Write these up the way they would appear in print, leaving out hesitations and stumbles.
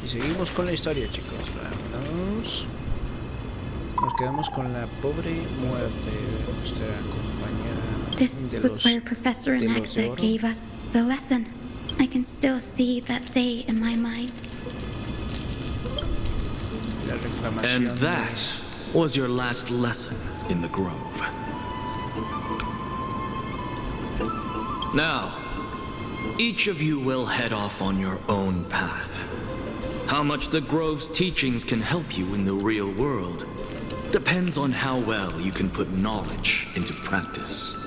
Y seguimos con la historia, chicos. Nos quedamos con la pobre muerte de nuestra compañera. This was where Professor Anaxa gave us the lesson. I can still see that day in my mind. And that was your last lesson in the grove. Now, each of you will head off on your own path. How much the Grove's teachings can help you in the real world depends on how well you can put knowledge into practice.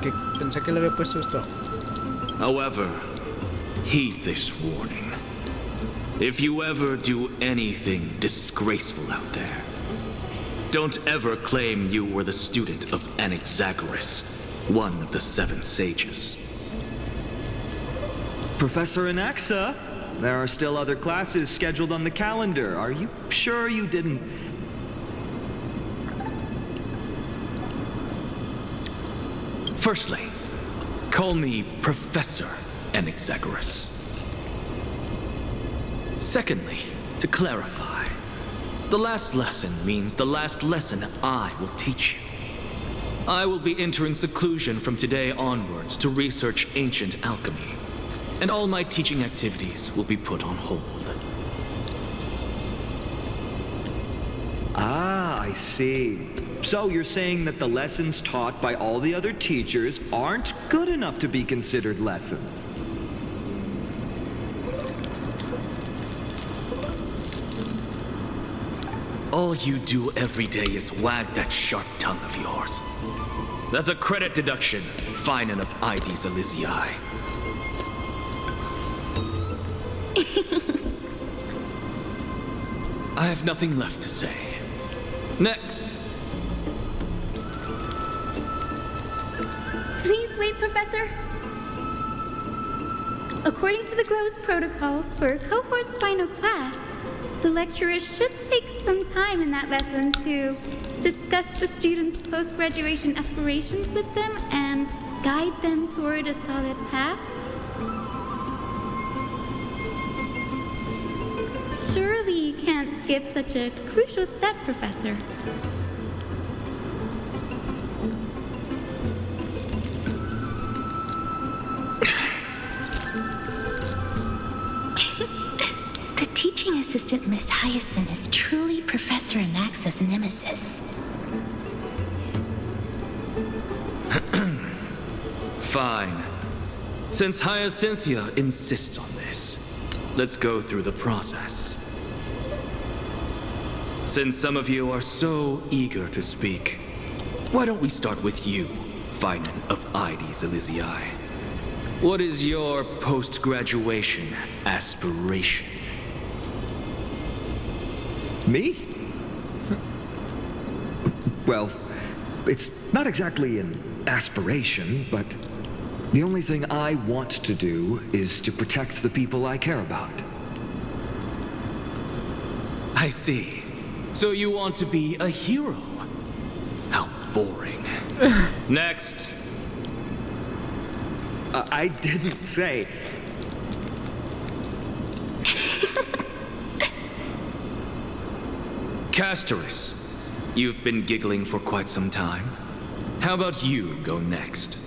Que pensé que le había puesto esto. However, heed this warning. If you ever do anything disgraceful out there, don't ever claim you were the student of Anaxagoras, one of the 7 sages. Professor Anaxa, there are still other classes scheduled on the calendar. Are you sure you didn't... Firstly, call me Professor Anaxagoras. Secondly, to clarify, the last lesson means the last lesson I will teach you. I will be entering seclusion from today onwards to research ancient alchemy, and all my teaching activities will be put on hold. Ah, I see. So you're saying that the lessons taught by all the other teachers aren't good enough to be considered lessons? All you do every day is wag that sharp tongue of yours. That's a credit deduction, fine enough IDs Elysii. I have nothing left to say. Next. Please wait, Professor. According to the Grove's protocols for cohort's final class, the lecturer should take some time in that lesson to discuss the students' post-graduation aspirations with them and guide them toward a solid path. Surely you can't skip such a crucial step, Professor. The teaching assistant, Miss Hyacinth, is truly Professor Anaxa's nemesis. Fine. Since Hyacinthia insists on this, let's go through the process. Since some of you are so eager to speak, why don't we start with you, Finan of IDs Elysii? What is your post-graduation aspiration? Me? Well, it's not exactly an aspiration, but the only thing I want to do is to protect the people I care about. I see. So you want to be a hero? How boring. Next. I didn't say... Castorus, you've been giggling for quite some time. How about you go next?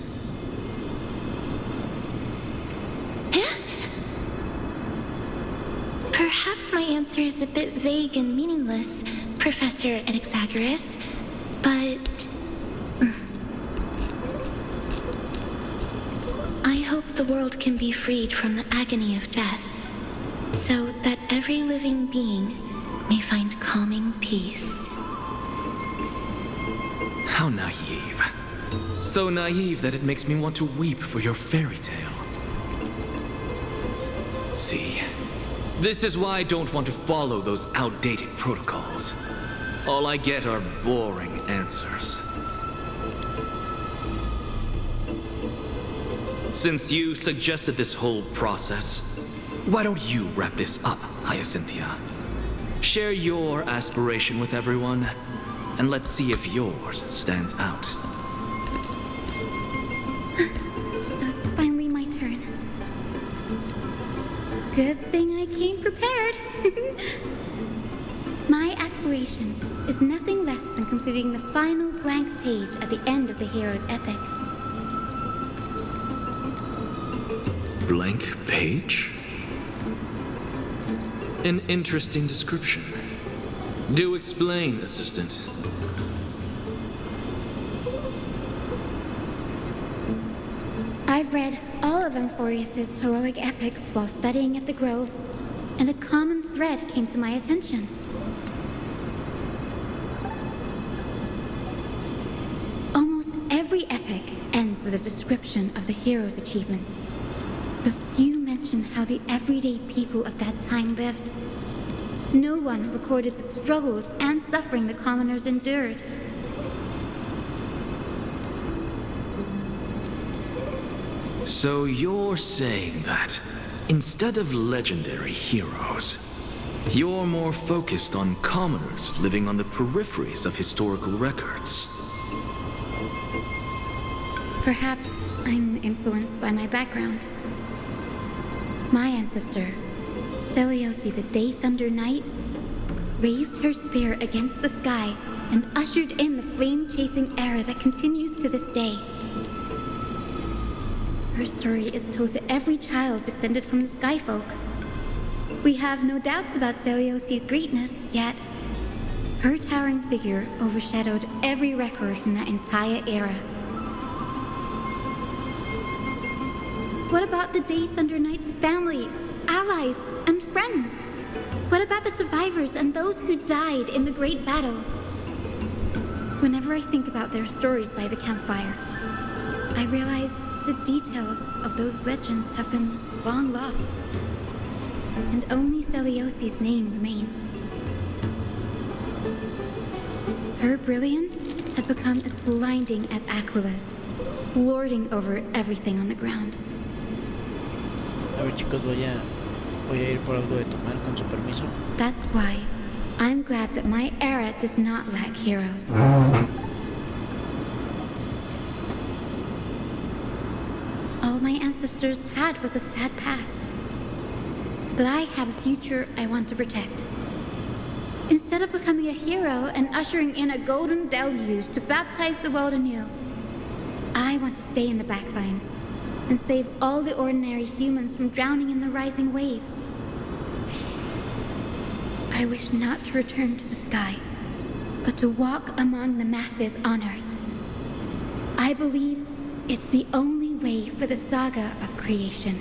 Perhaps my answer is a bit vague and meaningless, Professor Anaxagoras, but... I hope the world can be freed from the agony of death, so that every living being may find calming peace. How naive. So naive that it makes me want to weep for your fairy tale. See, this is why I don't want to follow those outdated protocols. All I get are boring answers. Since you suggested this whole process, why don't you wrap this up, Hyacinthia? Share your aspiration with everyone, and let's see if yours stands out. So it's finally my turn. Good thing I came prepared. My aspiration is nothing less than completing the final blank page at the end of the hero's epic. Blank page? An interesting description. Do explain, assistant. I've read all of Amphorius's heroic epics while studying at the Grove, and a common thread came to my attention. Almost every epic ends with a description of the hero's achievements. But few mention how the everyday people of that time lived. No one recorded the struggles and suffering the commoners endured. So you're saying that, instead of legendary heroes, you're more focused on commoners living on the peripheries of historical records. Perhaps I'm influenced by my background. My ancestor, Seliosi the Day Thunder Knight, raised her spear against the sky and ushered in the flame-chasing era that continues to this day. Her story is told to every child descended from the Skyfolk. We have no doubts about Seliosi's greatness, yet her towering figure overshadowed every record from that entire era. What about the Day Thunder Knight's family, allies, and friends? What about the survivors and those who died in the great battles? Whenever I think about their stories by the campfire, I realize the details of those legends have been long lost, and only Seliosi's name remains. Her brilliance had become as blinding as Aquila's, lording over everything on the ground. A ver, chicos, voy a ir por algo de tomar con su permiso. That's why I'm glad that my era does not lack heroes. All my ancestors had was a sad past. But I have a future I want to protect. Instead of becoming a hero and ushering in a golden deluge to baptize the world anew, I want to stay in the backline and save all the ordinary humans from drowning in the rising waves. I wish not to return to the sky, but to walk among the masses on Earth. I believe it's the only way for the saga of creation.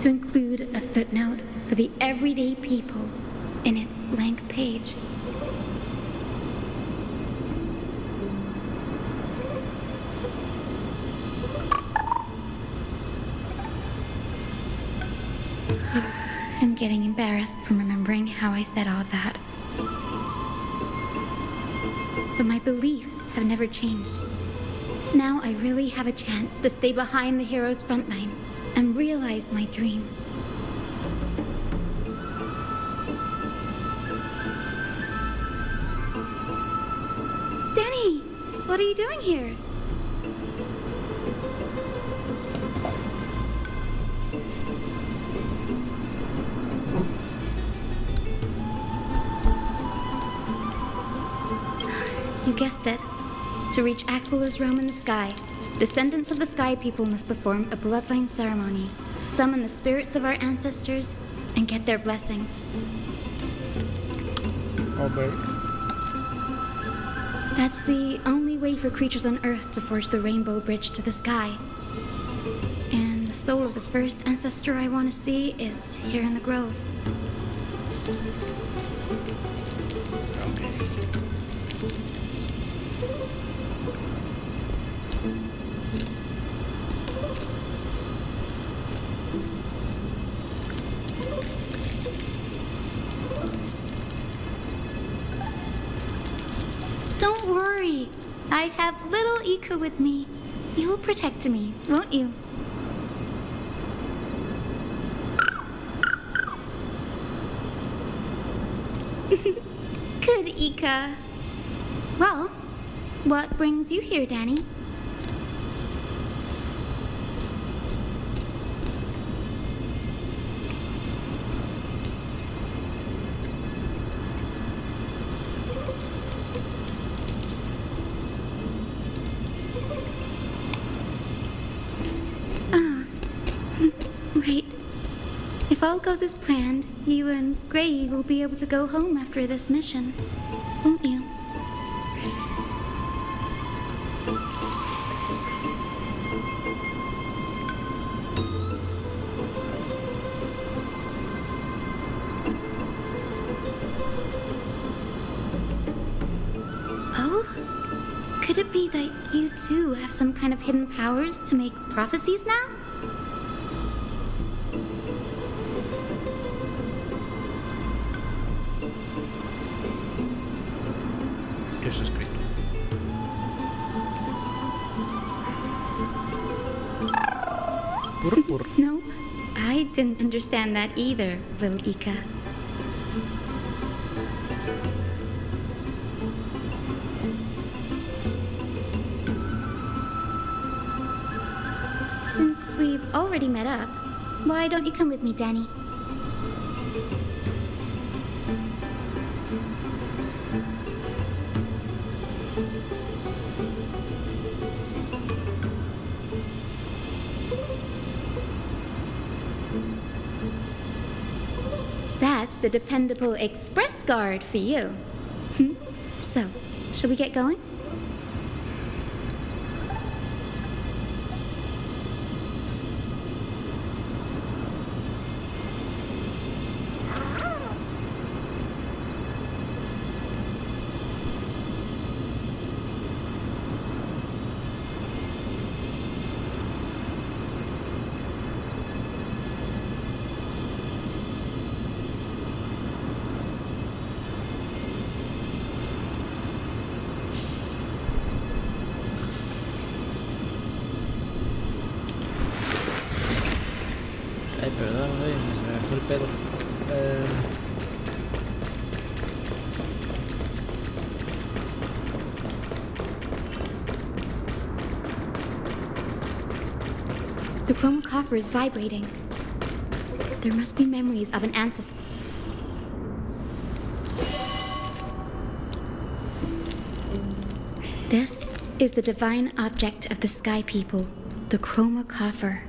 To include a footnote for the everyday people in its blank page. I'm getting embarrassed from remembering how I said all that. But my beliefs have never changed. Now I really have a chance to stay behind the hero's front line and realize my dream. Danny, what are you doing here? You guessed it. To reach Aquila's realm in the sky, descendants of the Sky People must perform a bloodline ceremony, summon the spirits of our ancestors, and get their blessings. Okay. That's the only way for creatures on Earth to forge the rainbow bridge to the sky. And the soul of the first ancestor I want to see is here in the grove. Okay. Don't worry. I have little Ika with me. You will protect me, won't you? Good, Ika. Well, what brings you here, Danny? Right. If all goes as planned, you and Gray will be able to go home after this mission, won't you? Oh? Could it be that you too have some kind of hidden powers to make prophecies now? ¿Qué es escrito? Purr. Nope. I didn't understand that either, little Ika. Since we've already met up, why don't you come with me, Danny? That's the dependable express guard for you. So, shall we get going? Ay, perdón, güey, se me fue el pedo. The chrome coffer is vibrating. There must be memories of an ancestor. This is the divine object of the Sky People, the chroma coffer.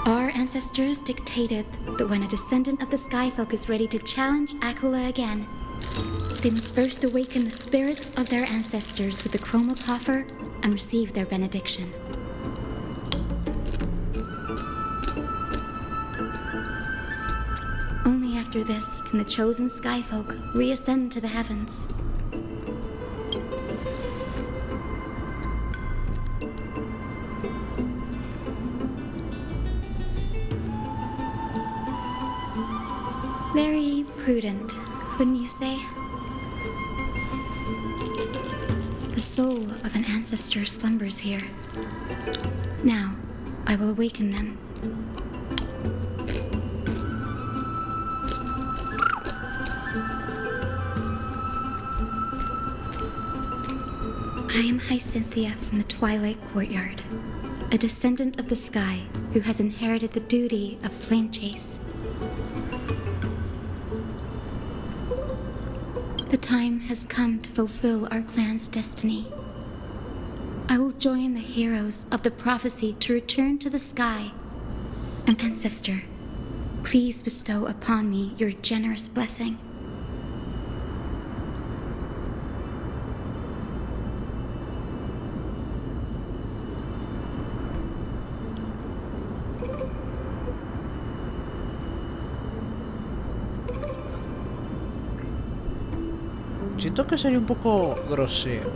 Our ancestors dictated that when a descendant of the Skyfolk is ready to challenge Akula again, they must first awaken the spirits of their ancestors with the chroma coffer and receive their benediction. Only after this can the chosen Skyfolk reascend to the heavens. Very prudent, wouldn't you say? The soul of an ancestor slumbers here. Now, I will awaken them. I am Hyacinthia from the Twilight Courtyard, a descendant of the sky who has inherited the duty of flame chase. The time has come to fulfill our clan's destiny. I will join the heroes of the prophecy to return to the sky. An ancestor, please bestow upon me your generous blessing. Siento que sería un poco grosero.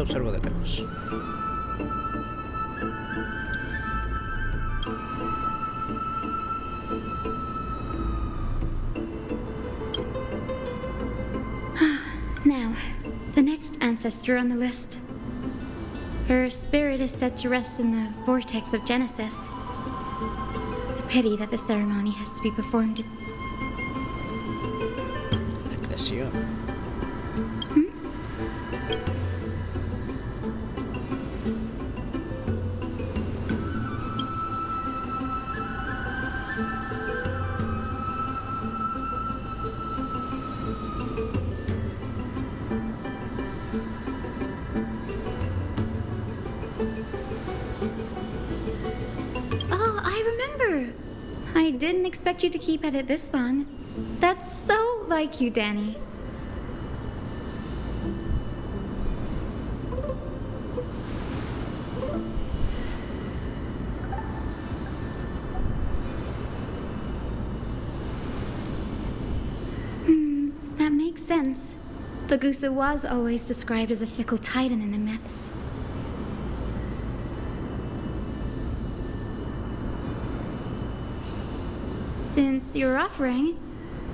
Solo observo de lejos. Now, the next ancestor on the list. Her spirit is said to rest in the vortex of Genesis. A pity that the ceremony has to be performed in... La creación. I didn't expect you to keep at it this long. That's so like you, Danny. That makes sense. Bagusa was always described as a fickle titan in the myths. Since you're offering,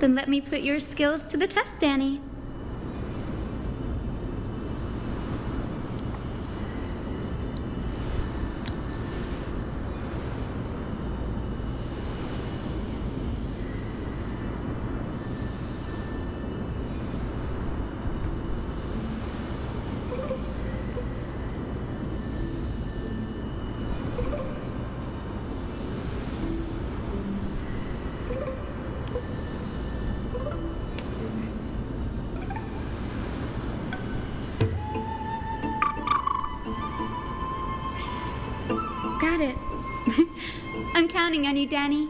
then let me put your skills to the test, Danny. Got it. I'm counting on you, Danny.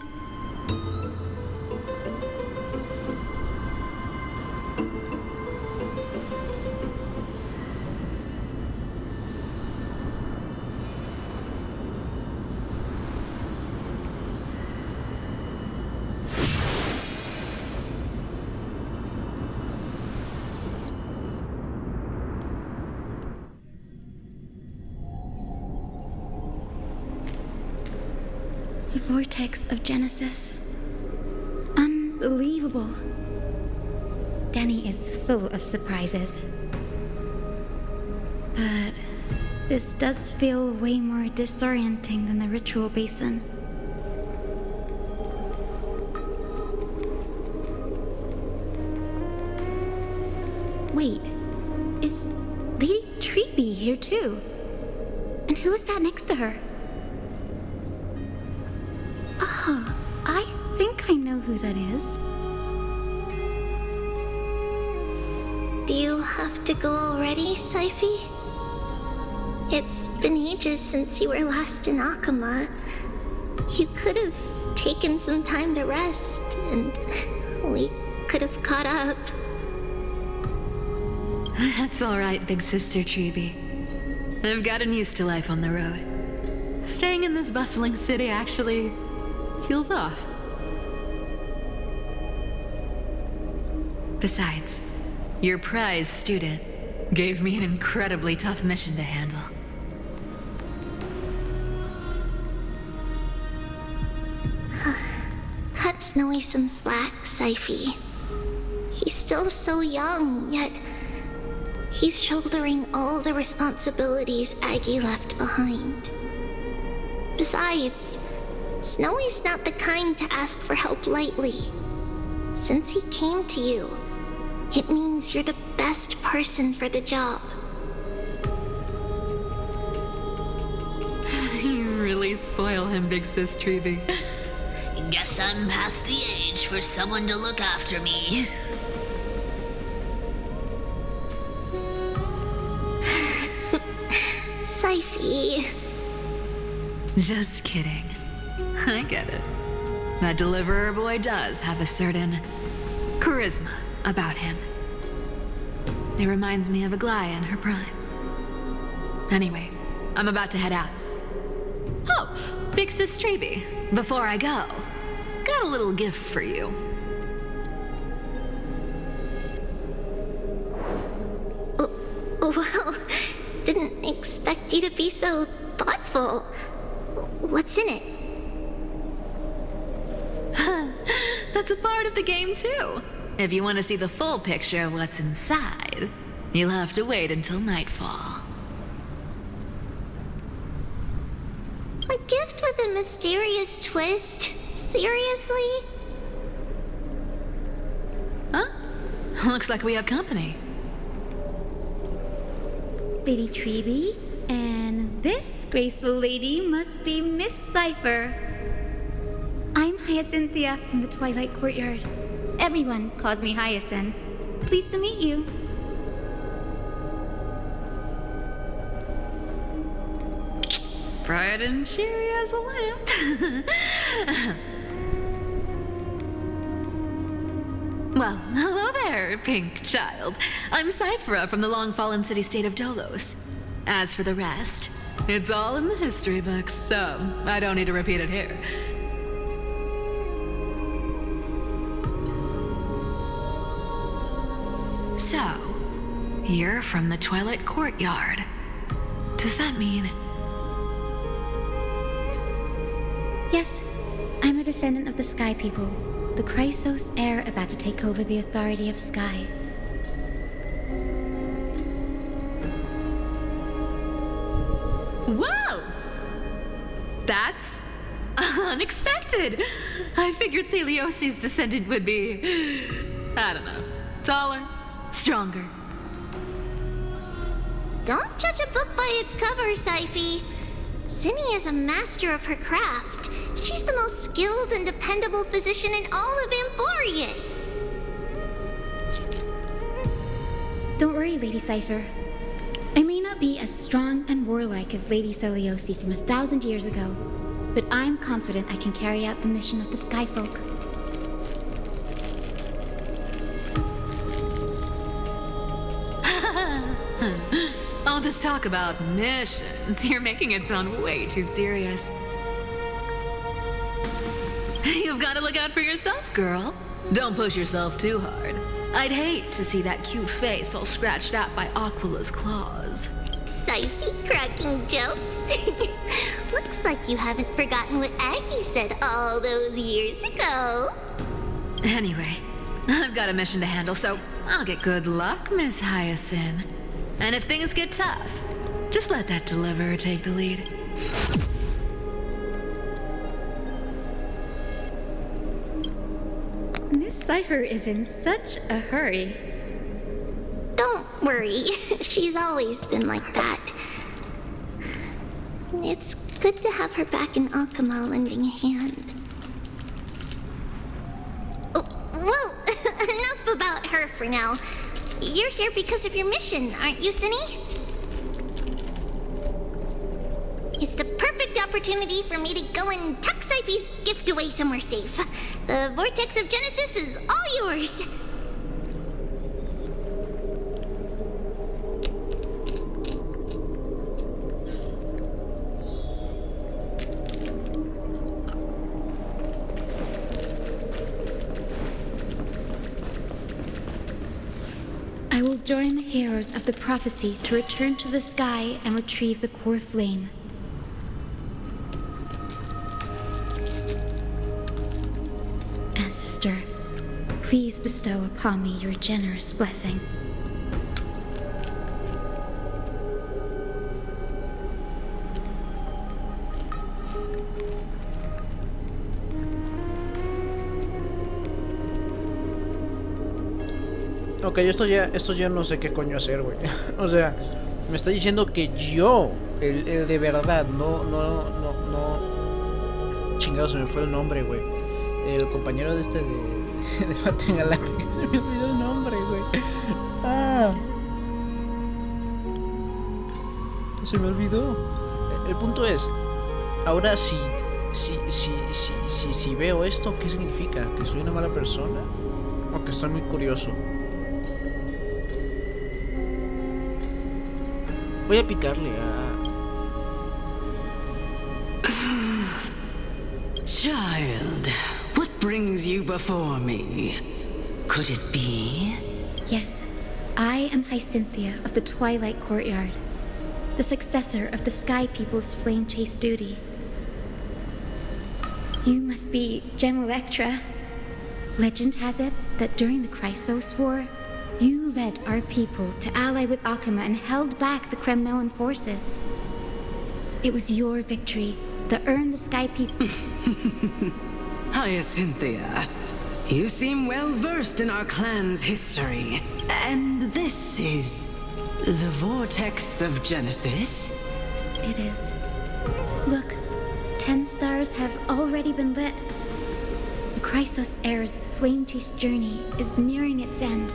The vortex of Genesis. Unbelievable. Danny is full of surprises. But this does feel way more disorienting than the ritual basin. Wait, is Lady Treeby here too? And who is that next to her? Oh, I think I know who that is. Do you have to go already, Saifi? It's been ages since you were last in Akama. You could have taken some time to rest, and we could have caught up. That's all right, big sister Treeby. I've gotten used to life on the road. Staying in this bustling city actually feels off. Besides, your prize student gave me an incredibly tough mission to handle. Cut Snowy some slack, Saifi. He's still so young, yet he's shouldering all the responsibilities Aggie left behind. Besides, Snowy's not the kind to ask for help lightly. Since he came to you, it means you're the best person for the job. You really spoil him, big sis Treeby. Guess I'm past the age for someone to look after me. Saifi. Just kidding. I get it. That deliverer boy does have a certain charisma about him. It reminds me of Aglaia in her prime. Anyway, I'm about to head out. Oh, big sis Treeby, before I go, got a little gift for you. Well, didn't expect you to be so thoughtful. What's in it? That's a part of the game, too. If you want to see the full picture of what's inside, you'll have to wait until nightfall. A gift with a mysterious twist? Seriously? Huh? Looks like we have company. Lady Treby, and this graceful lady must be Miss Cypher. I'm Hyacinthia from the Twilight Courtyard. Everyone calls me Hyacinth. Pleased to meet you. Bright and cheery as a lamp. Well, hello there, pink child. I'm Cyphera from the long-fallen city-state of Dolos. As for the rest, it's all in the history books, so I don't need to repeat it here. So, you're from the Twilight Courtyard. Does that mean... Yes, I'm a descendant of the Sky People, the Chrysos heir about to take over the authority of Sky. Whoa! That's unexpected. I figured Celiosi's descendant would be, I don't know, taller, stronger. Don't judge a book by its cover, Syphe. Zinni is a master of her craft. She's the most skilled and dependable physician in all of Amphorius. Don't worry, Lady Cypher. I may not be as strong and warlike as Lady Celiosi from 1,000 years ago, but I'm confident I can carry out the mission of the Skyfolk. All this talk about missions, you're making it sound way too serious. You've got to look out for yourself, girl. Don't push yourself too hard. I'd hate to see that cute face all scratched out by Aquila's claws. Syphe cracking jokes. Looks like you haven't forgotten what Aggie said all those years ago. Anyway, I've got a mission to handle, so I'll get good luck, Miss Hyacinth. And if things get tough, just let that deliverer take the lead. Miss Cypher is in such a hurry. Don't worry, she's always been like that. It's good to have her back in Akama lending a hand. Oh, well, enough about her for now. You're here because of your mission, aren't you, Zinni? It's the perfect opportunity for me to go and tuck Syphe's gift away somewhere safe. The Vortex of Genesis is all yours. I will join the heroes of the prophecy to return to the sky and retrieve the core flame. Ancestor, please bestow upon me your generous blessing. Ok, esto ya no sé qué coño hacer, güey. O sea, me está diciendo que yo, el de verdad, no. Chingado, se me fue el nombre, güey. El compañero de de Parte Galáctica, se me olvidó el nombre, güey. Ah. Se me olvidó. El punto es, ahora si veo esto, ¿qué significa? ¿Que soy una mala persona? ¿O que estoy muy curioso? Voy a picarle a... Child, what brings you before me? Could it be? Yes, I am Hyacinthia of the Twilight Courtyard. the successor of the Sky People's flame chase duty. You must be Gem Electra. Legend has it that during the Chrysos War, you led our people to ally with Akuma and held back the Kremnoan forces. It was your victory that earned the Sky People. Hyacinthia, you seem well versed in our clan's history. And this is the Vortex of Genesis? It is. Look, 10 stars have already been lit. The Chrysos era's flame chase journey is nearing its end.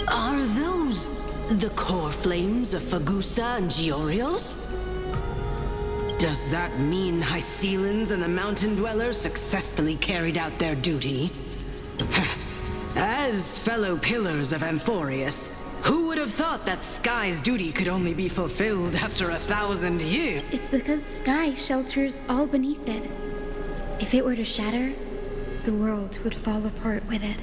Are those the core flames of Fagusa and Giorios? Does that mean Hycelans and the Mountain Dwellers successfully carried out their duty? As fellow pillars of Amphorius, who would have thought that Sky's duty could only be fulfilled after 1,000 years? It's because Sky shelters all beneath it. If it were to shatter, the world would fall apart with it.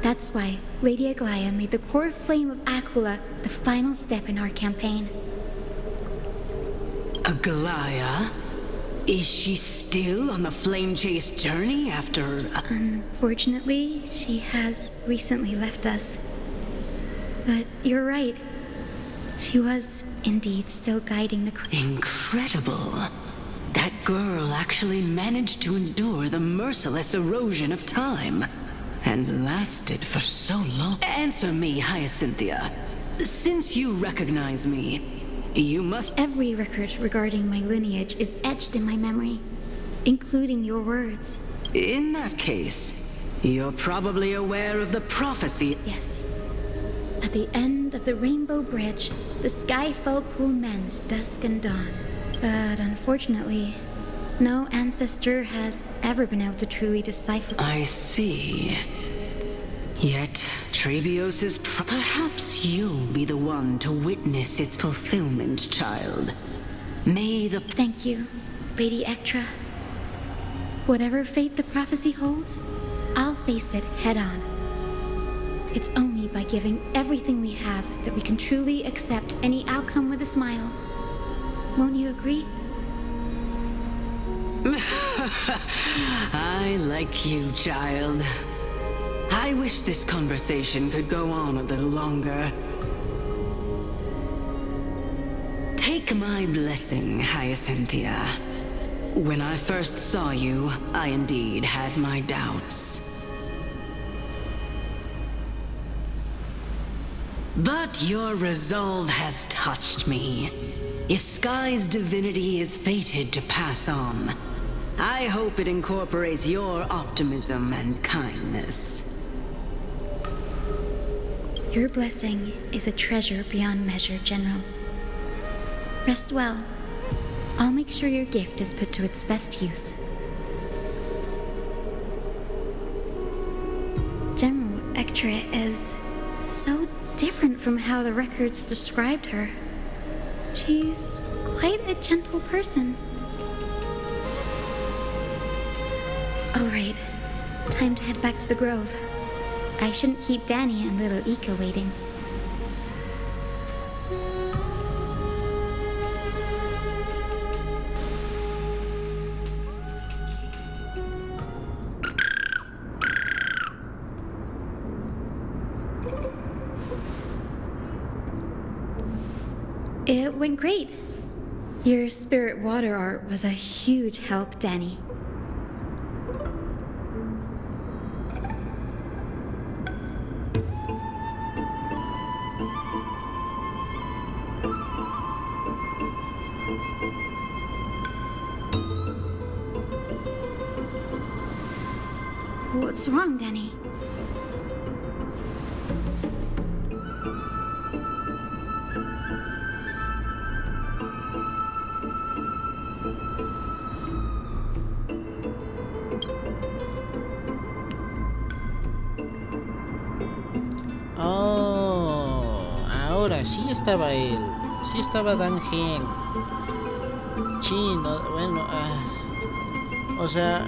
That's why Lady Aglaia made the core flame of Aquila the final step in our campaign. Aglaia? Is she still on the flame chase journey after... Unfortunately, she has recently left us. But you're right. She was indeed still guiding the... Incredible. That girl actually managed to endure the merciless erosion of time. And lasted for so long. Answer me, Hyacinthia. Since you recognize me, you must... Every record regarding my lineage is etched in my memory, including your words. In that case, you're probably aware of the prophecy. Yes. At the end of the Rainbow Bridge, the Sky Folk will mend dusk and dawn. But unfortunately, no ancestor has ever been able to truly decipher. I see. Yet, Trebios' perhaps you'll be the one to witness its fulfillment, child. May the... Thank you, Lady Ectra. Whatever fate the prophecy holds, I'll face it head on. It's only by giving everything we have that we can truly accept any outcome with a smile. Won't you agree? I like you, child. I wish this conversation could go on a little longer. Take my blessing, Hyacinthia. When I first saw you, I indeed had my doubts. But your resolve has touched me. If Sky's divinity is fated to pass on, I hope it incorporates your optimism and kindness. Your blessing is a treasure beyond measure, General. Rest well. I'll make sure your gift is put to its best use. General Ectra is so different from how the records described her. She's quite a gentle person. All right, time to head back to the Grove. I shouldn't keep Danny and little Ika waiting. It went great. Your spirit water art was a huge help, Danny. What's wrong, Danny? Oh, ahora sí estaba él. Sí estaba Dan Gen. Chino, bueno, o sea,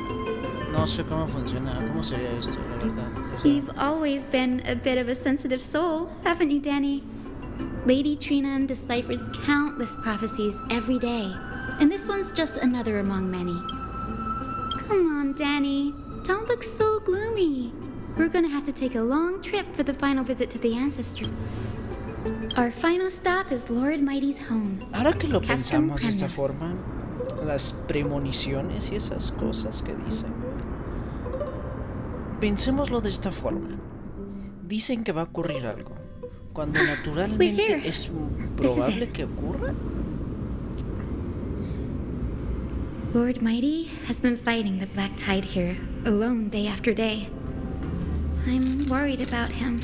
no sé cómo funciona, cómo sería esto, la verdad. O sea, You've always been a bit of a sensitive soul, haven't you, Danny? Lady Trinan deciphers countless prophecies every day, and this one's just another among many. Come on, Danny. Don't look so gloomy. We're gonna have to take a long trip for the final visit to the ancestor. Our final stop is Lord Mighty's home. Ahora que lo Castrum pensamos de esta Cremnos. forma, las premoniciones y esas cosas que dicen, pensémoslo de esta forma. Dicen que va a ocurrir algo, cuando naturalmente es probable que ocurra. Lord Mighty has been fighting the Black Tide here, alone day after day. I'm worried about him.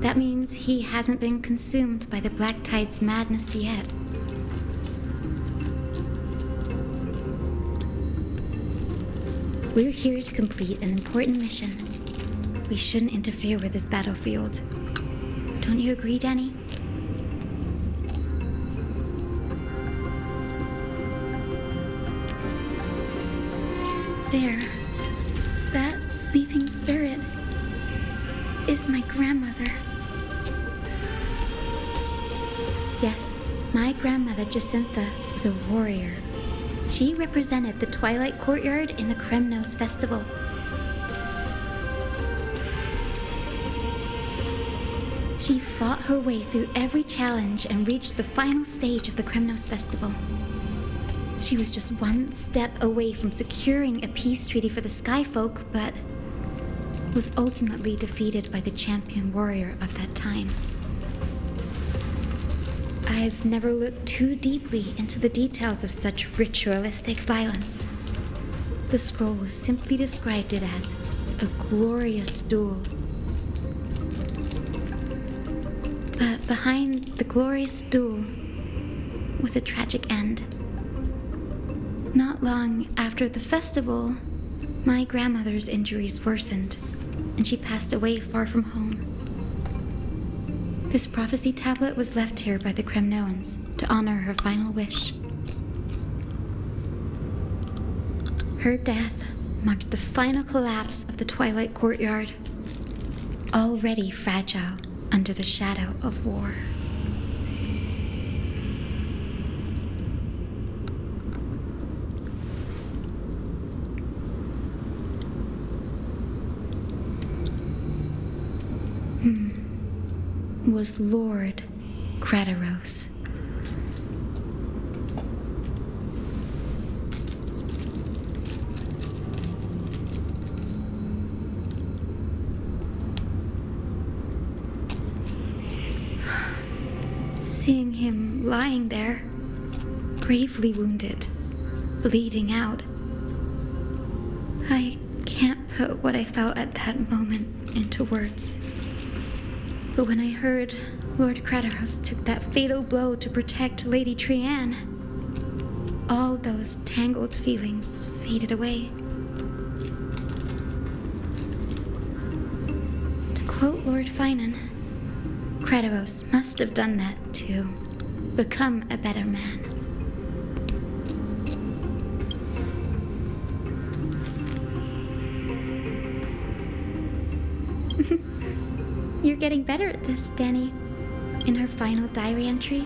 That means he hasn't been consumed by the Black Tide's madness yet. We're here to complete an important mission. We shouldn't interfere with this battlefield. Don't you agree, Danny? There. That sleeping spirit is my grandmother. Yes, my grandmother Jacintha was a warrior. She represented the Twilight Courtyard in the Kremnos Festival. She fought her way through every challenge and reached the final stage of the Kremnos Festival. She was just one step away from securing a peace treaty for the Skyfolk, but was ultimately defeated by the champion warrior of that time. I've never looked too deeply into the details of such ritualistic violence. The scroll simply described it as a glorious duel. But behind the glorious duel was a tragic end. Not long after the festival, my grandmother's injuries worsened, and she passed away far from home. This prophecy tablet was left here by the Kremnoans to honor her final wish. Her death marked the final collapse of the Twilight Courtyard, already fragile under the shadow of war. Was Lord Krateros. Seeing him lying there, gravely wounded, bleeding out, I can't put what I felt at that moment into words. But when I heard Lord Krateros took that fatal blow to protect Lady Trian, all those tangled feelings faded away. To quote Lord Finan, Krateros must have done that to become a better man. You're getting better at this, Danny. In her final diary entry,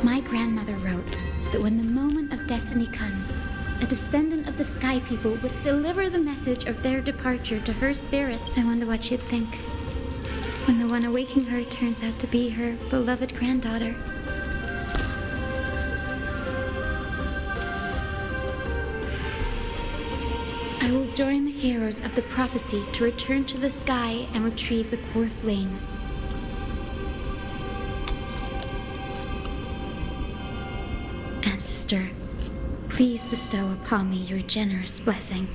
my grandmother wrote that when the moment of destiny comes, a descendant of the Sky People would deliver the message of their departure to her spirit. I wonder what she'd think when the one awaking her turns out to be her beloved granddaughter. I will join the heroes of the prophecy to return to the sky and retrieve the core flame. Ancestor, please bestow upon me your generous blessing.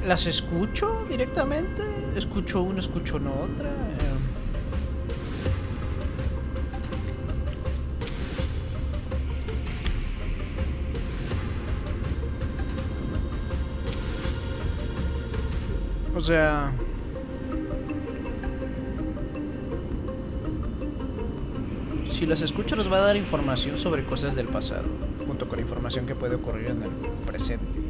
las escucho directamente. Escucho una, escucho no otra. O sea, si las escucho nos va a dar información sobre cosas del pasado, junto con información que puede ocurrir en el presente.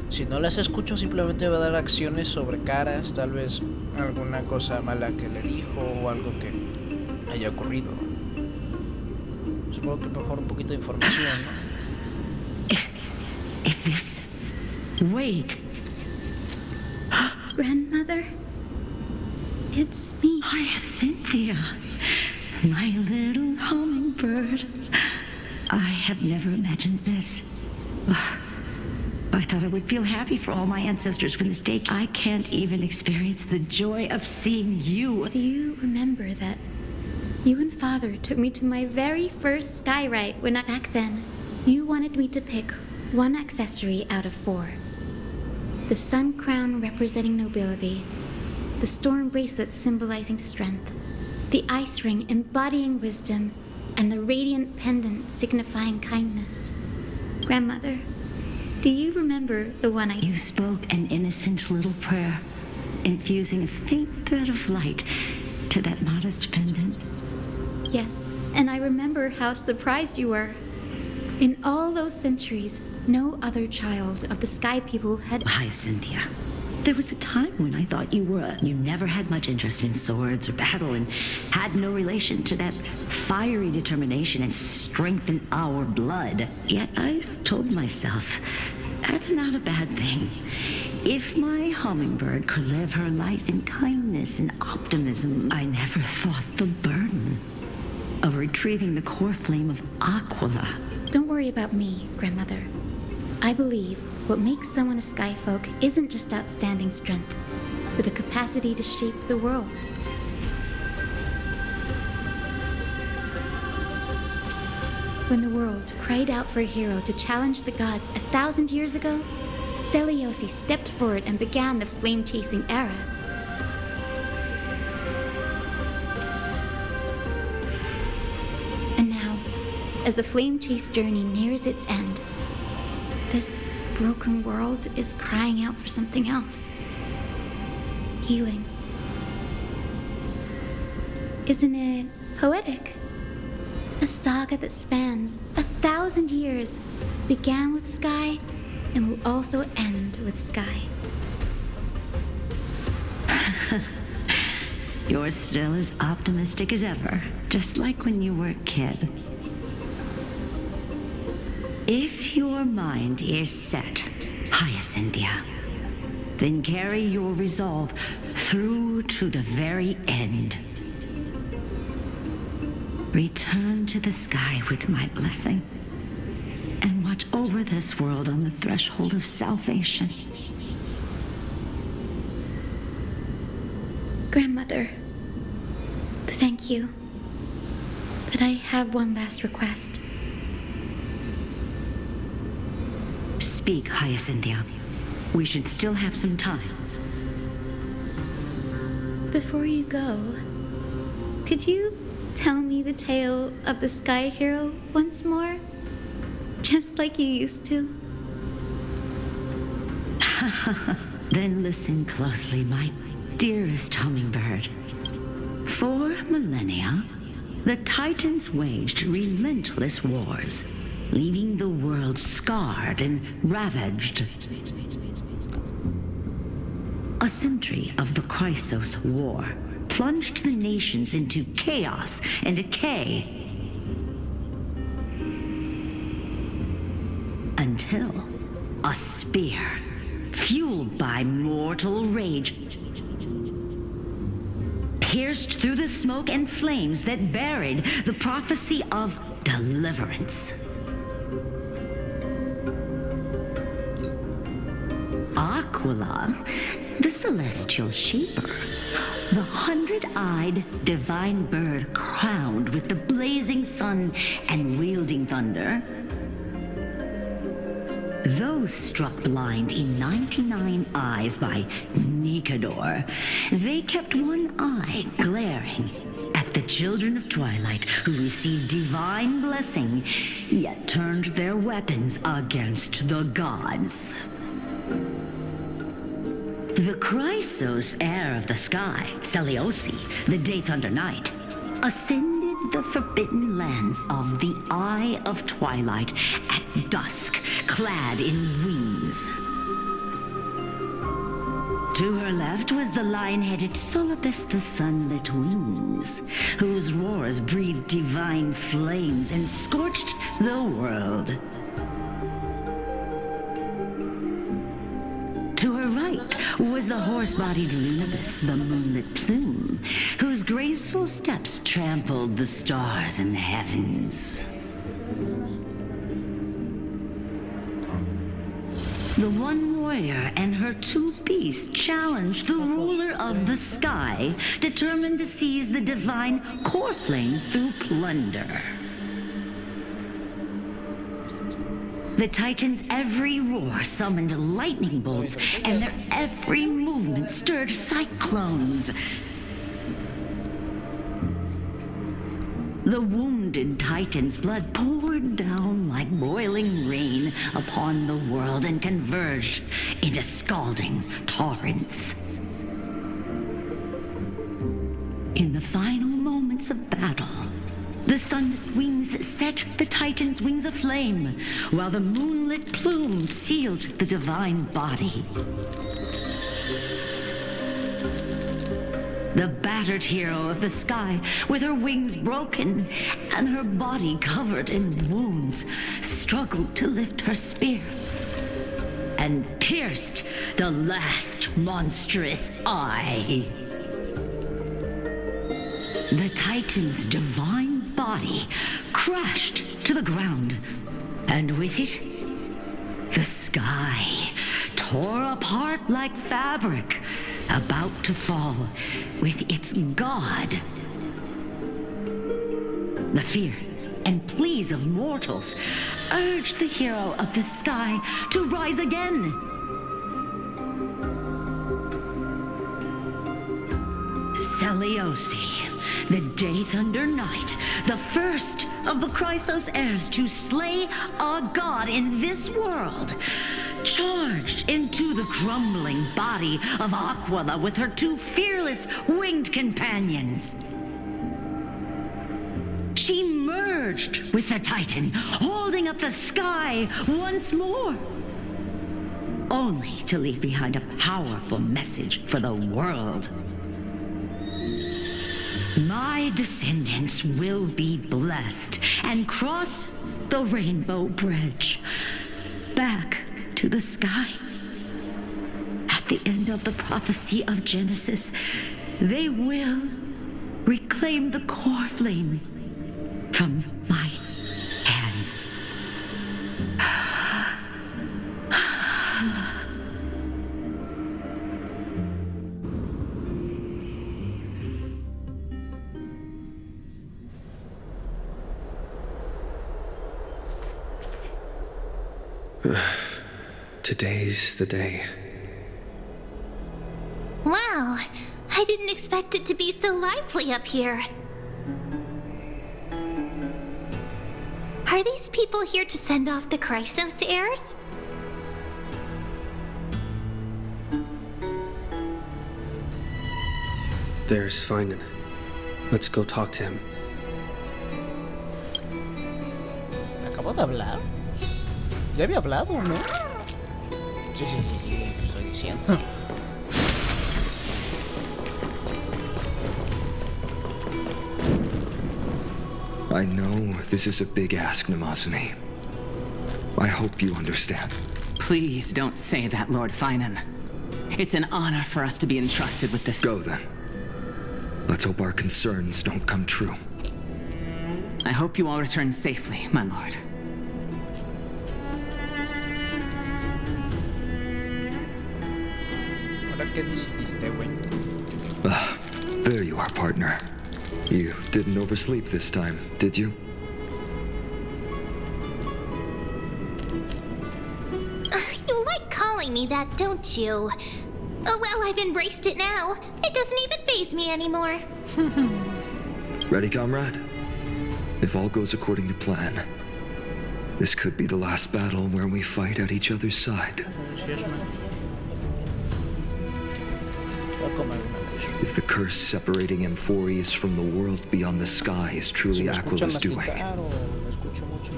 Si no las escucho, simplemente va a dar acciones sobre caras, tal vez alguna cosa mala que le dijo o algo que haya ocurrido. Supongo que mejor un poquito de información, ¿no? Is this... Wait. Grandmother, it's me. Hyacinthia, my little hummingbird. I have never imagined this. I thought I would feel happy for all my ancestors when this day... I can't even experience the joy of seeing you. Do you remember that you and Father took me to my very first sky ride when back then, you wanted me to pick one accessory out of 4. The sun crown representing nobility, the storm bracelet symbolizing strength, the ice ring embodying wisdom, and the radiant pendant signifying kindness. Grandmother, do you remember the one I... You spoke an innocent little prayer, infusing a faint thread of light to that modest pendant. Yes, and I remember how surprised you were. In all those centuries, no other child of the Sky People had... Hyacinthia, there was a time when I thought you never had much interest in swords or battle and had no relation to that fiery determination and strength in our blood. Yet I've told myself, that's not a bad thing. If my hummingbird could live her life in kindness and optimism, I never thought the burden of retrieving the core flame of Aquila. Don't worry about me, Grandmother. I believe what makes someone a Skyfolk isn't just outstanding strength, but the capacity to shape the world. When the world cried out for a hero to challenge the gods 1,000 years ago, Zeliosi stepped forward and began the flame-chasing era. And now, as the flame chase journey nears its end, this broken world is crying out for something else. Healing. Isn't it poetic? A saga that spans 1,000 years, began with Sky, and will also end with Sky. You're still as optimistic as ever, just like when you were a kid. If your mind is set, Hyacinthia, then carry your resolve through to the very end. Return to the sky with my blessing, and watch over this world on the threshold of salvation. Grandmother, thank you. But I have one last request. Speak, Hyacinthia. We should still have some time. Before you go, could you tell me the tale of the Sky Hero once more? Just like you used to. Then listen closely, my dearest hummingbird. For millennia, the Titans waged relentless wars, leaving the world scarred and ravaged. A century of the Chrysos War plunged the nations into chaos and decay. Until a spear, fueled by mortal rage, pierced through the smoke and flames that buried the prophecy of deliverance. Aquila, the celestial shaper, the 100-eyed divine bird crowned with the blazing sun and wielding thunder, Those struck blind in 99 eyes by Nikador, they kept one eye glaring at the children of Twilight who received divine blessing, yet turned their weapons against the gods. The Chrysos heir of the sky, Seliosi, the Day Thunder Knight, ascended the forbidden lands of the Eye of Twilight at dusk, clad in wings. To her left was the lion-headed Solibus the Sunlit Wings, whose roars breathed divine flames and scorched the world. To her right was the horse-bodied Lunibus, the Moonlit Plume, whose graceful steps trampled the stars in the heavens. The one warrior and her two beasts challenged the ruler of the sky, determined to seize the divine core flame through plunder. The Titans' every roar summoned lightning bolts, and their every movement stirred cyclones. The wounded Titan's blood poured down like boiling rain upon the world and converged into scalding torrents. In the final moments of battle, the Sunlit Wings set the Titan's wings aflame, while the Moonlit Plume sealed the divine body. The battered hero of the sky, with her wings broken and her body covered in wounds, struggled to lift her spear and pierced the last monstrous eye. The Titan's divine body crashed to the ground, and with it, the sky tore apart like fabric, about to fall with its god. The fear and pleas of mortals urged the hero of the sky to rise again. Seliosi, the Day Thunder Knight, the first of the Chrysos heirs to slay a god in this world, charged into the crumbling body of Aquila with her two fearless winged companions. She merged with the Titan, holding up the sky once more, only to leave behind a powerful message for the world. My descendants will be blessed and cross the Rainbow Bridge back to the sky. At the end of the prophecy of Genesis, they will reclaim the core flame from my hands. Today's the day. Wow, I didn't expect it to be so lively up here. Are these people here to send off the Chrysos heirs? There's Finan. Let's go talk to him. ¿Acabo de hablar? ¿Ya había hablado o no? Sí, ¿qué estoy diciendo? I know this is a big ask, Namazumi. I hope you understand. Please don't say that, Lord Finan. It's an honor for us to be entrusted with this. Go then. Let's hope our concerns don't come true. I hope you all return safely, my lord. ¿Qué decidiste, güey? There you are, partner. You didn't oversleep this time, did you? telling me that, don't you? Oh well, I've embraced it now. It doesn't even faze me anymore. Ready, comrade? If all goes according to plan, this could be the last battle where we fight at each other's side. If the curse separating Amphorius from the world beyond the sky is truly Aquila's doing,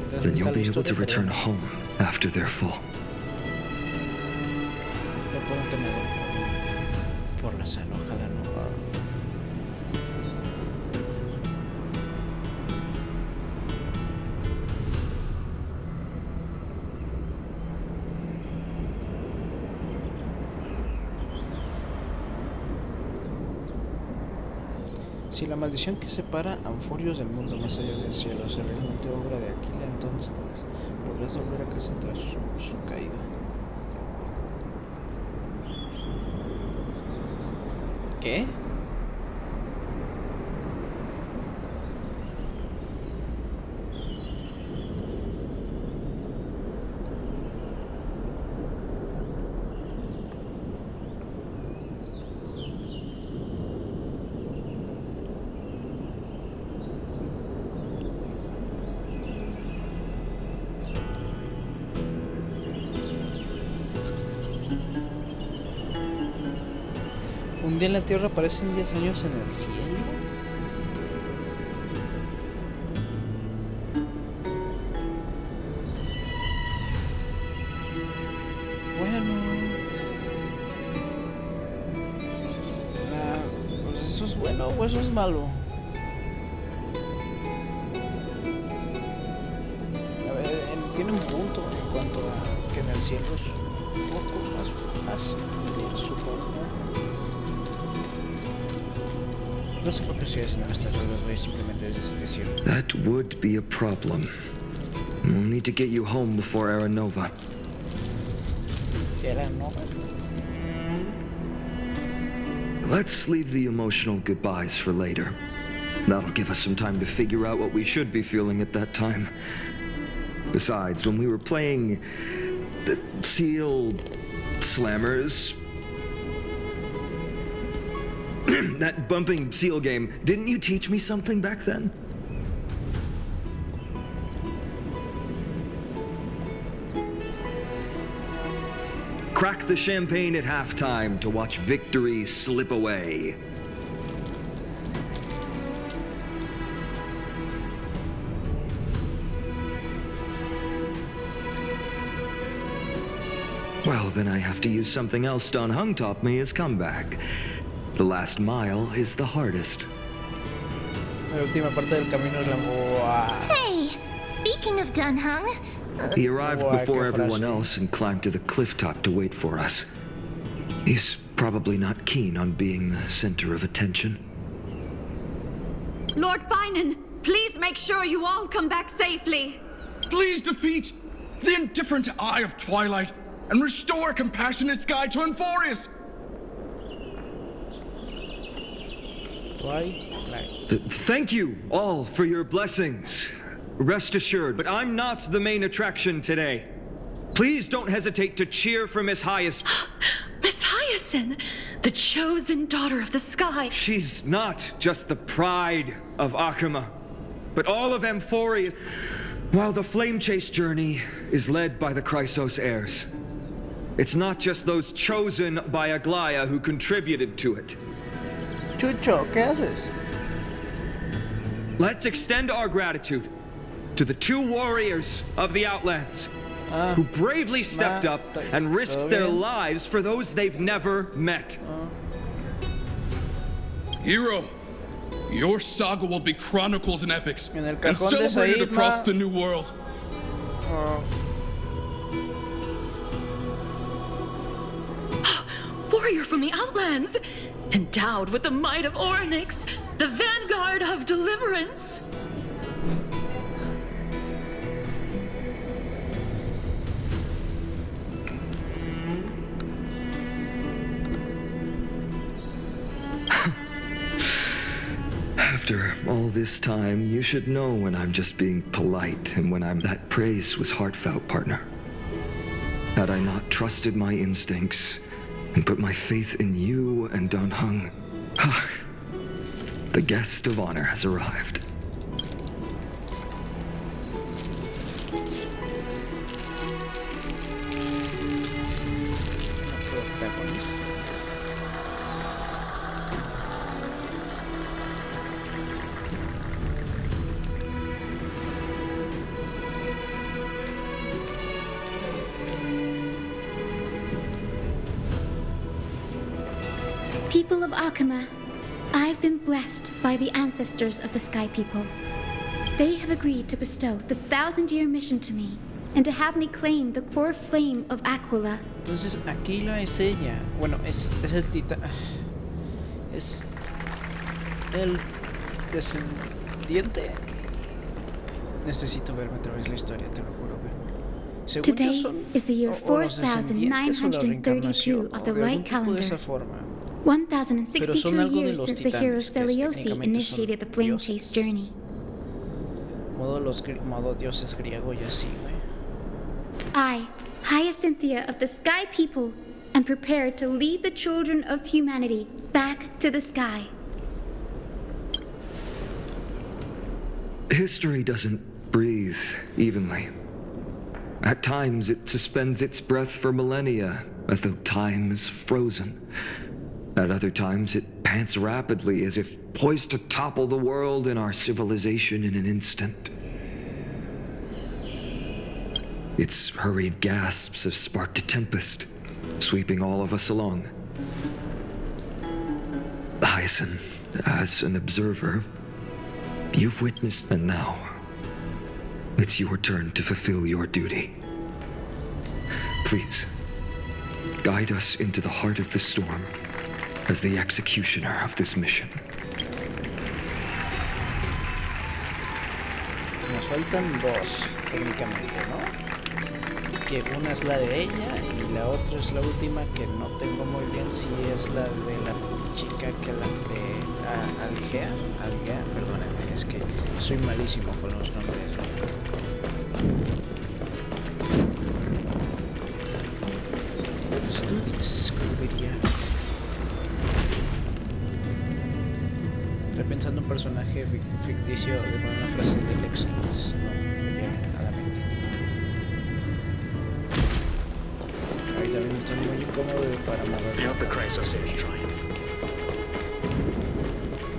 then you'll be able to return home after their fall. Por la sal, ojalá no. Si la maldición que separa a Amphorius del mundo más allá del cielo es realmente obra de Aquila, entonces podrás volver a casa tras su caída. ¿Qué? Un día en la Tierra parecen 10 años en el cielo. Bueno, pues eso es bueno o eso es malo. A ver, tiene un punto en cuanto a que en el cielo es un poco más fácil vivir, supongo. No sé por qué estoy haciendo estas dudas, voy a simplemente decir. That would be a problem. We'll need to get you home before Aranova. Aranova? Let's leave the emotional goodbyes for later. That'll give us some time to figure out what we should be feeling at that time. Besides, when we were playing the Seal Slammers, that bumping seal game, didn't you teach me something back then? Crack the champagne at halftime to watch victory slip away. Well, then I have to use something else Don Hung taught me as comeback. The last mile is the hardest. La última parte del camino es la... Hey, speaking of Dunhung... He arrived before everyone else and climbed to the cliff top to wait for us. He's probably not keen on being the center of attention. Lord Finan, please make sure you all come back safely. Please defeat the indifferent Eye of Twilight and restore a compassionate sky to Amphorius. Thank you all for your blessings. Rest assured, but I'm not the main attraction today. Please don't hesitate to cheer for Miss Hyacinth. Miss Hyacinth, the chosen daughter of the sky. She's not just the pride of Akuma, but all of Amphorius. While the Flame Chase journey is led by the Chrysos heirs, it's not just those chosen by Aglaya who contributed to it. Chucho, ¿qué haces? Let's extend our gratitude to the 2 warriors of the Outlands who bravely stepped up and risked their lives for those they've never met. Hero, your saga will be chronicled in epics and cajón de celebrated Said, across the New World. Warrior from the Outlands, endowed with the might of Orynyx, the vanguard of deliverance. After all this time, you should know when I'm just being polite and when that praise was heartfelt, partner. Had I not trusted my instincts and put my faith in you and Dan Heng, the guest of honor has arrived. People of Akuma, I've been blessed by the ancestors of the Sky People. They have agreed to bestow the 1,000-year mission to me and to have me claim the core flame of Aquila. Entonces aquí la enseña. Bueno, es el titán. Es el descendiente. Necesito verme otra vez la historia, te lo juro, güey. Today is the year 4932 of the light calendar. 1062 years since the hero Seleucus initiated the flame chase journey. Modo dioses griego y así, güey. I, Hyacinthia of the Sky People, am prepared to lead the children of humanity back to the sky. History doesn't breathe evenly. At times, it suspends its breath for millennia, as though time is frozen. At other times, it pants rapidly, as if poised to topple the world and our civilization in an instant. Its hurried gasps have sparked a tempest, sweeping all of us along. Hyacinth, as an observer, you've witnessed, and now it's your turn to fulfill your duty. Please, guide us into the heart of the storm as the executioner of this mission. Nos faltan dos, técnicamente, ¿no? Que una es la de ella y la otra es la última que no tengo muy bien si es la de la chica que la de Algea, perdónenme, es que soy malísimo con los nombres. Let's do this, como diría. Estoy pensando en un personaje ficticio de una frase de Lex Luthor, no me llega a la mente. Ahí también estoy muy incómodo para mover.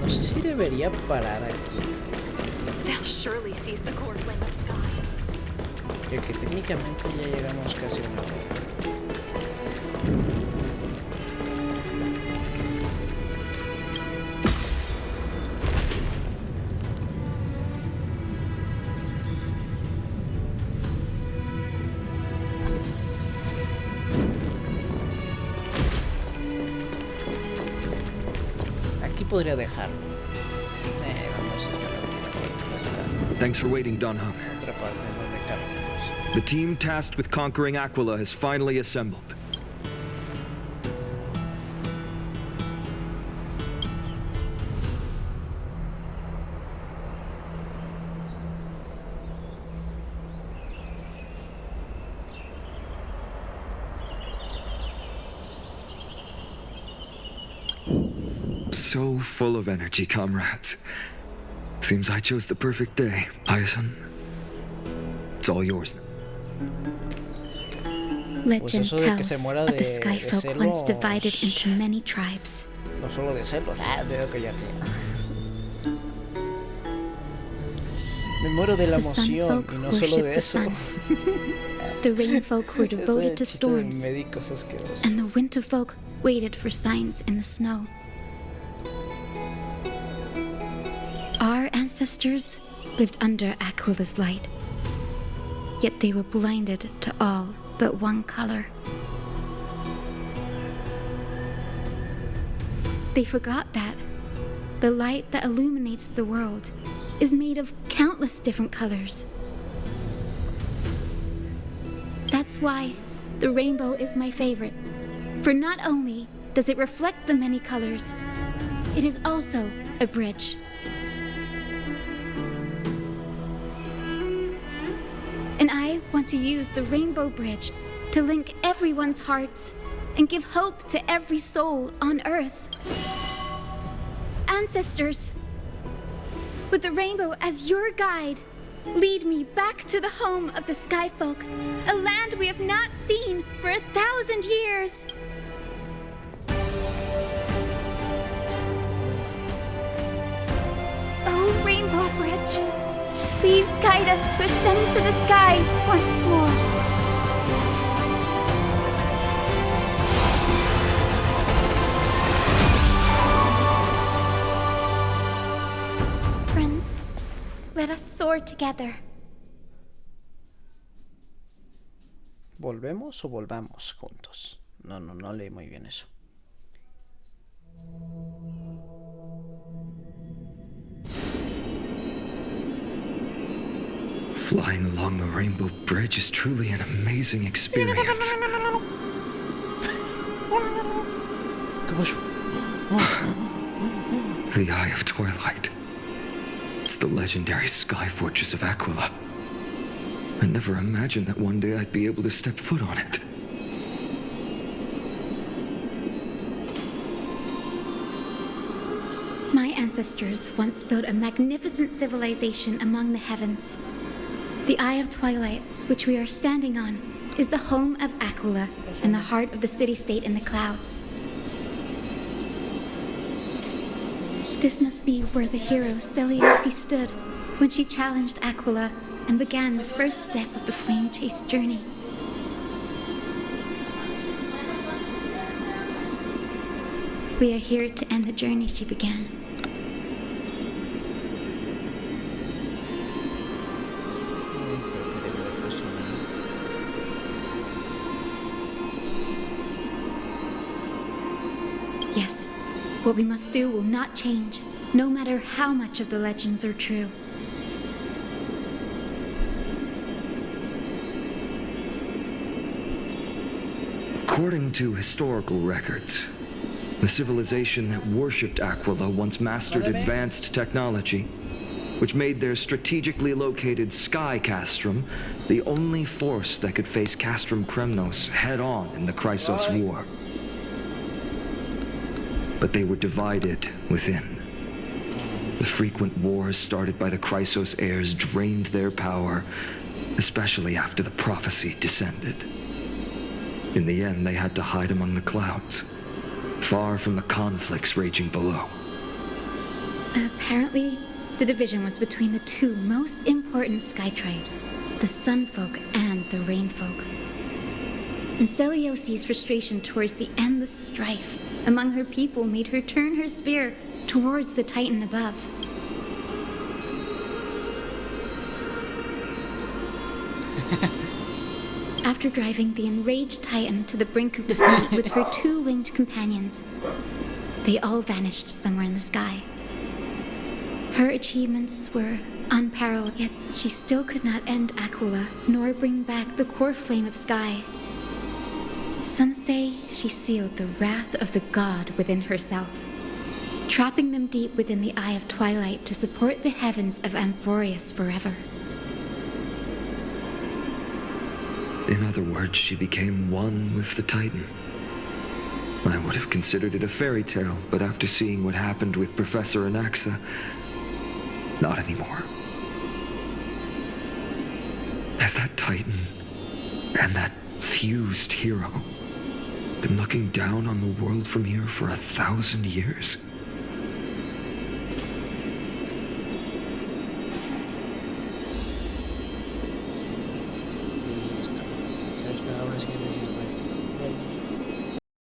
No sé si debería parar aquí. Que técnicamente ya llegamos casi a una hora. Podría dejarlo. Vamos a estar Thanks for waiting, Dan Heng. Otra parte en donde caminamos. The team tasked with conquering Aquila has finally assembled. So full of energy, comrades. Seems I chose the perfect day. Hyacinth, it's all yours. Legend tells of the Sky Folk once divided into many tribes. No solo de celos, veo que ya. Me muero de la emoción y no solo de eso. The Rain Folk were devoted to storms, and the Winter Folk waited for signs in the snow. Our ancestors lived under Aquila's light, yet they were blinded to all but one color. They forgot that the light that illuminates the world is made of countless different colors. That's why the rainbow is my favorite, for not only does it reflect the many colors, it is also a bridge. And I want to use the Rainbow Bridge to link everyone's hearts and give hope to every soul on Earth. Ancestors, with the rainbow as your guide, lead me back to the home of the Skyfolk, a land we have not seen for 1,000 years. Oh, Rainbow Bridge, please guide us to ascend to the skies once more. Friends, let us soar together. ¿Volvemos o volvamos juntos? No leí muy bien eso. Flying along the Rainbow Bridge is truly an amazing experience. ¿Qué pasó? The Eye of Twilight. It's the legendary sky fortress of Aquila. I never imagined that one day I'd be able to step foot on it. My ancestors once built a magnificent civilization among the heavens. The Eye of Twilight, which we are standing on, is the home of Aquila and the heart of the city-state in the clouds. This must be where the hero Seleucus stood when she challenged Aquila and began the first step of the flame chase journey. We are here to end the journey she began. Yes, what we must do will not change, no matter how much of the legends are true. According to historical records, the civilization that worshipped Aquila once mastered advanced technology, which made their strategically located sky castrum the only force that could face Castrum Kremnos head-on in the Chrysos War. But they were divided within. The frequent wars started by the Chrysos heirs drained their power, especially after the prophecy descended. In the end, they had to hide among the clouds, far from the conflicts raging below. Apparently, the division was between the two most important sky tribes, the Sunfolk and the Rainfolk. And Seleucus' frustration towards the endless strife among her people made her turn her spear towards the Titan above. After driving the enraged Titan to the brink of defeat with her two winged companions, they all vanished somewhere in the sky. Her achievements were unparalleled, yet she still could not end Aquila, nor bring back the core flame of sky. Some say she sealed the wrath of the god within herself, trapping them deep within the Eye of Twilight to support the heavens of Amphorius forever. In other words, she became one with the Titan. I would have considered it a fairy tale, but after seeing what happened with Professor Anaxa, not anymore. Has that Titan and that fused hero been looking down on the world from here for 1,000 years?